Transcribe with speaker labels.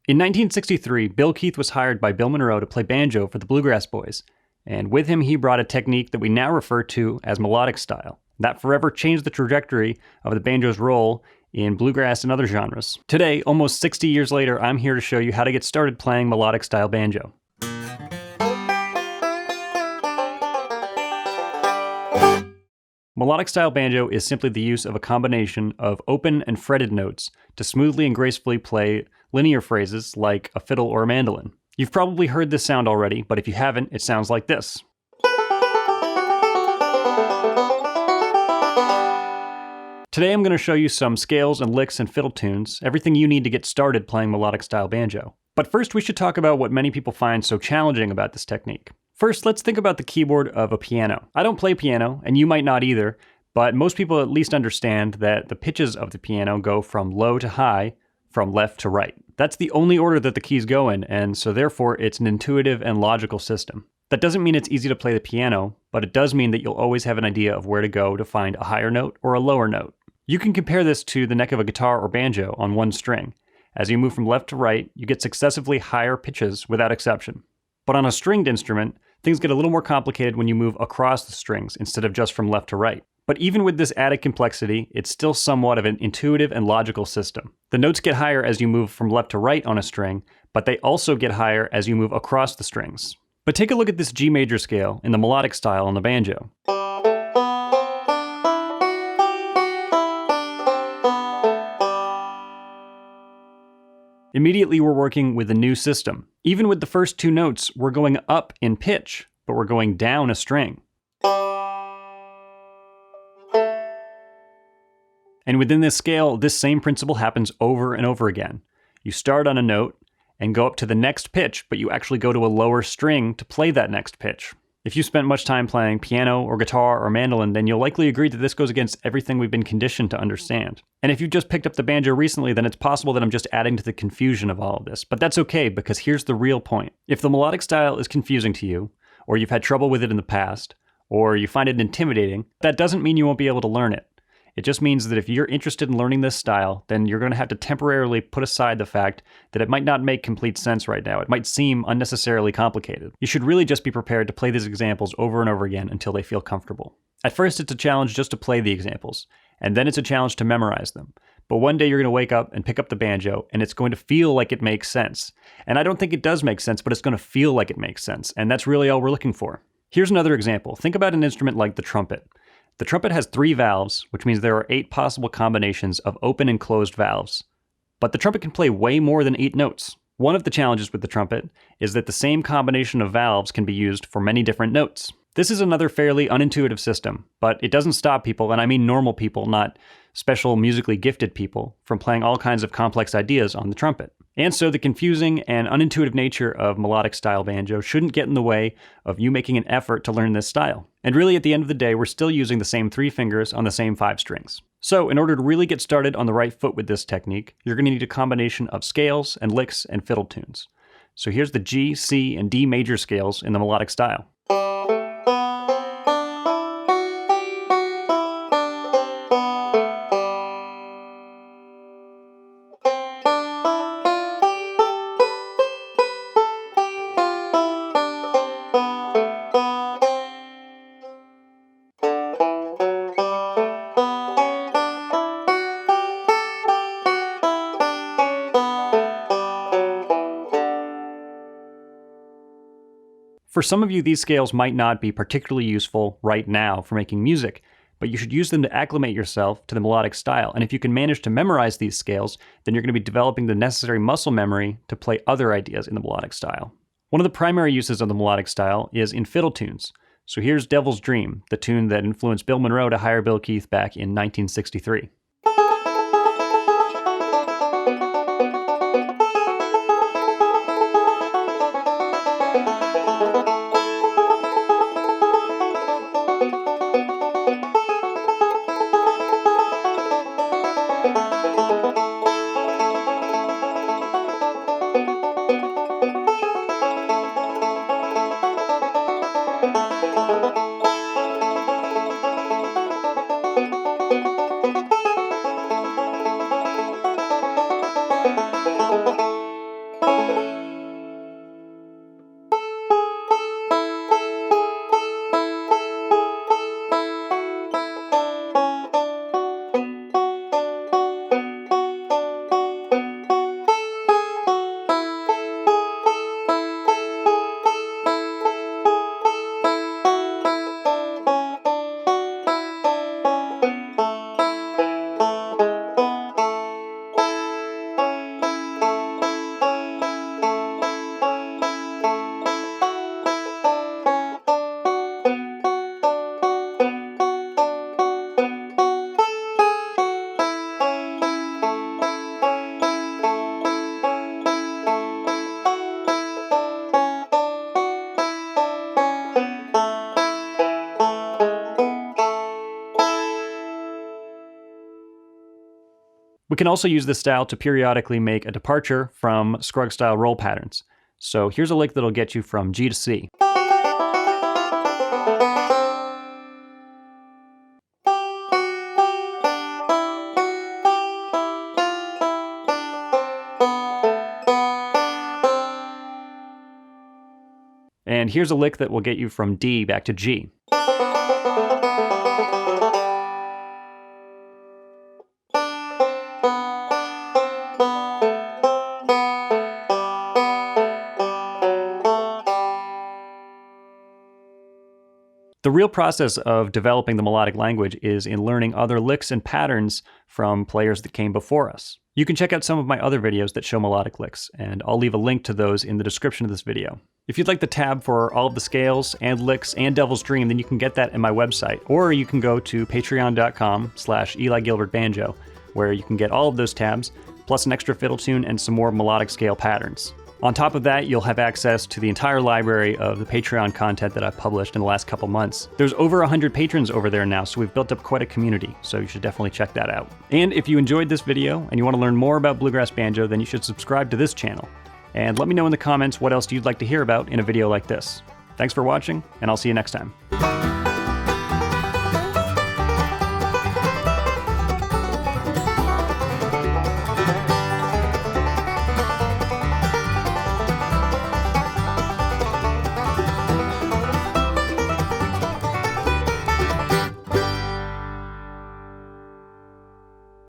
Speaker 1: In 1963, Bill Keith was hired by Bill Monroe to play banjo for the Bluegrass Boys, and with him he brought a technique that we now refer to as melodic style. That forever changed the trajectory of the banjo's role in bluegrass and other genres. Today, almost 60 years later, I'm here to show you how to get started playing melodic style banjo. Melodic style banjo is simply the use of a combination of open and fretted notes to smoothly and gracefully play linear phrases like a fiddle or a mandolin. You've probably heard this sound already, but if you haven't, it sounds like this. Today I'm going to show you some scales and licks and fiddle tunes, everything you need to get started playing melodic style banjo. But first we should talk about what many people find so challenging about this technique. First, let's think about the keyboard of a piano. I don't play piano, and you might not either, but most people at least understand that the pitches of the piano go from low to high, from left to right. That's the only order that the keys go in, and so therefore it's an intuitive and logical system. That doesn't mean it's easy to play the piano, but it does mean that you'll always have an idea of where to go to find a higher note or a lower note. You can compare this to the neck of a guitar or banjo on one string. As you move from left to right, you get successively higher pitches without exception. But on a stringed instrument, things get a little more complicated when you move across the strings instead of just from left to right. But even with this added complexity, it's still somewhat of an intuitive and logical system. The notes get higher as you move from left to right on a string, but they also get higher as you move across the strings. But take a look at this G major scale in the melodic style on the banjo. Immediately we're working with a new system. Even with the first two notes, we're going up in pitch, but we're going down a string. And within this scale, this same principle happens over and over again. You start on a note and go up to the next pitch, but you actually go to a lower string to play that next pitch. If you spent much time playing piano or guitar or mandolin, then you'll likely agree that this goes against everything we've been conditioned to understand. And if you just picked up the banjo recently, then it's possible that I'm just adding to the confusion of all of this. But that's okay, because here's the real point. If the melodic style is confusing to you, or you've had trouble with it in the past, or you find it intimidating, that doesn't mean you won't be able to learn it. It just means that if you're interested in learning this style, then you're going to have to temporarily put aside the fact that it might not make complete sense right now. It might seem unnecessarily complicated. You should really just be prepared to play these examples over and over again until they feel comfortable. At first, it's a challenge just to play the examples, and then it's a challenge to memorize them. But one day you're going to wake up and pick up the banjo, and it's going to feel like it makes sense. And I don't think it does make sense, but it's going to feel like it makes sense, and that's really all we're looking for. Here's another example. Think about an instrument like the trumpet. The trumpet has 3 valves, which means there are 8 possible combinations of open and closed valves. But the trumpet can play way more than 8 notes. One of the challenges with the trumpet is that the same combination of valves can be used for many different notes. This is another fairly unintuitive system, but it doesn't stop people, and I mean normal people, not special musically gifted people, from playing all kinds of complex ideas on the trumpet. And so the confusing and unintuitive nature of melodic style banjo shouldn't get in the way of you making an effort to learn this style. And really at the end of the day, we're still using the same 3 fingers on the same 5 strings. So in order to really get started on the right foot with this technique, you're going to need a combination of scales and licks and fiddle tunes. So here's the G, C, and D major scales in the melodic style. For some of you, these scales might not be particularly useful right now for making music, but you should use them to acclimate yourself to the melodic style. And if you can manage to memorize these scales, then you're going to be developing the necessary muscle memory to play other ideas in the melodic style. One of the primary uses of the melodic style is in fiddle tunes. So here's Devil's Dream, the tune that influenced Bill Monroe to hire Bill Keith back in 1963. We can also use this style to periodically make a departure from Scruggs style roll patterns. So here's a lick that'll get you from G to C. And here's a lick that will get you from D back to G. The real process of developing the melodic language is in learning other licks and patterns from players that came before us. You can check out some of my other videos that show melodic licks, and I'll leave a link to those in the description of this video. If you'd like the tab for all of the scales and licks and Devil's Dream, then you can get that at my website, or you can go to patreon.com/EliGilbertBanjo, where you can get all of those tabs, plus an extra fiddle tune and some more melodic scale patterns. On top of that, you'll have access to the entire library of the Patreon content that I've published in the last couple months. There's over 100 patrons over there now, so we've built up quite a community, so you should definitely check that out. And if you enjoyed this video and you want to learn more about bluegrass banjo, then you should subscribe to this channel. And let me know in the comments what else you'd like to hear about in a video like this. Thanks for watching, and I'll see you next time.